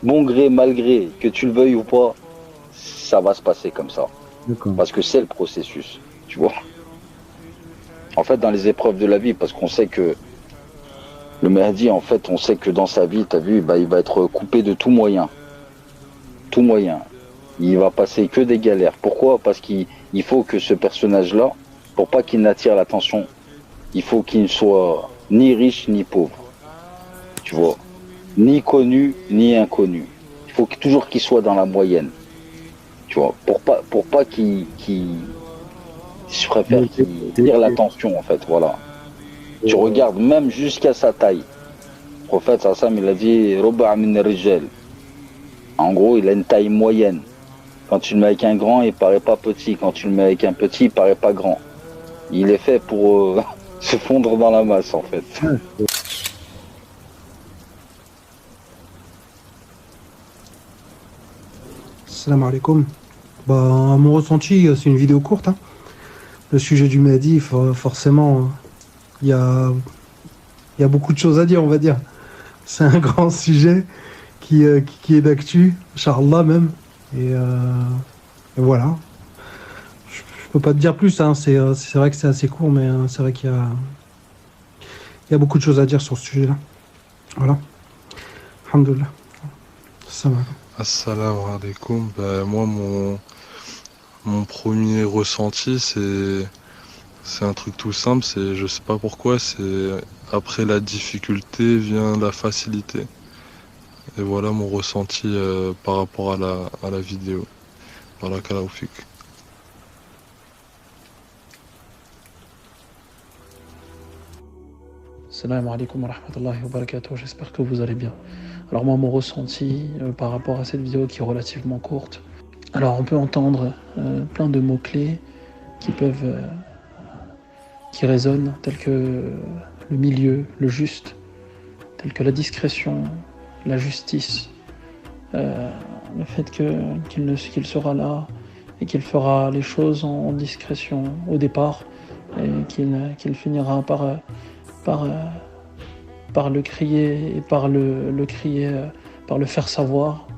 bon gré, mal gré, que tu le veuilles ou pas, ça va se passer comme ça. D'accord. Parce que c'est le processus, tu vois. En fait, dans les épreuves de la vie, parce qu'on sait que le Mahdi, en fait, on sait que dans sa vie, tu as vu, bah, il va être coupé de tout moyen. Tout moyen. Il va passer que des galères. Pourquoi? Parce qu'il faut que ce personnage-là, pour pas qu'il n'attire l'attention, il faut qu'il ne soit ni riche ni pauvre, tu vois. Ni connu ni inconnu. Il faut toujours qu'il soit dans la moyenne, tu vois. Pour pas je préfère qu'il tire l'attention, en fait, voilà. Tu regardes même jusqu'à sa taille. Le prophète Sassam, il a dit Ruba' min rijal. En gros, il a une taille moyenne. Quand tu le mets avec un grand, il paraît pas petit. Quand tu le mets avec un petit, il paraît pas grand. Il est fait pour se fondre dans la masse, en fait. Salam alaikum. Bah, mon ressenti, c'est une vidéo courte, hein. Le sujet du Mahdi, forcément, il y a beaucoup de choses à dire, on va dire. C'est un grand sujet qui est d'actu, Inch'Allah même. Et, et voilà. Je peux pas te dire plus, hein. C'est vrai que c'est assez court, mais c'est vrai il y a beaucoup de choses à dire sur ce sujet-là. Voilà. Alhamdoulilah. Ça va. Assalamu alaikum. Ben, moi, mon premier ressenti, c'est un truc tout simple. C'est, je sais pas pourquoi, c'est après la difficulté vient la facilité. Et voilà mon ressenti par rapport à la vidéo. Voilà, Kalaoufik. Salam alaikum wa rahmatullahi wa barakatuh, j'espère que vous allez bien. Alors moi mon ressenti par rapport à cette vidéo qui est relativement courte. Alors on peut entendre plein de mots-clés qui qui résonnent, tels que le milieu, le juste, tels que la discrétion, la justice, le fait qu'il sera là et qu'il fera les choses en discrétion au départ et qu'il finira par, euh, par le crier et par le faire savoir,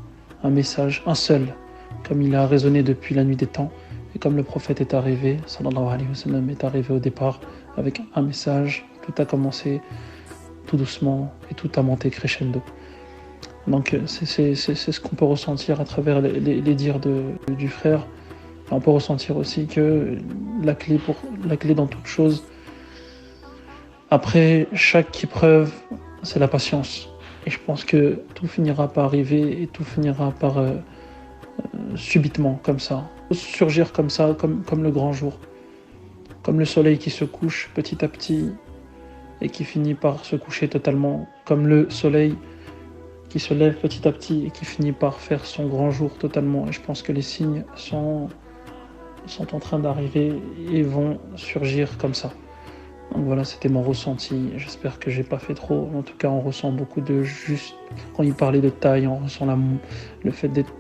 un message, un seul, comme il a résonné depuis la nuit des temps, et comme le prophète est arrivé, sallallahu alayhi wa sallam, est arrivé au départ avec un message, tout a commencé tout doucement et tout a monté crescendo. Donc c'est ce qu'on peut ressentir à travers les dires du frère. On peut ressentir aussi que la clé dans toute chose, après chaque épreuve, c'est la patience. Et je pense que tout finira par arriver et tout finira par subitement, comme ça, surgir comme ça, comme le grand jour. Comme le soleil qui se couche petit à petit et qui finit par se coucher totalement. Comme le soleil qui se lève petit à petit et qui finit par faire son grand jour totalement. Et je pense que les signes sont en train d'arriver et vont surgir comme ça. Donc voilà, c'était mon ressenti. J'espère que j'ai pas fait trop. En tout cas, on ressent beaucoup de juste. Quand il parlait de taille, on ressent le fait d'être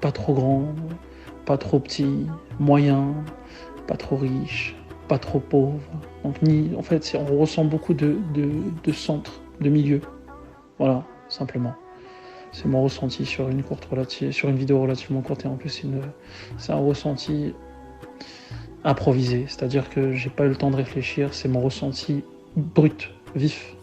pas trop grand, pas trop petit, moyen, pas trop riche, pas trop pauvre. Donc en fait, on ressent beaucoup de centre, de milieu. Voilà, simplement. C'est mon ressenti sur sur une vidéo relativement courte et en plus c'est un ressenti improvisé, c'est-à-dire que j'ai pas eu le temps de réfléchir, c'est mon ressenti brut, vif.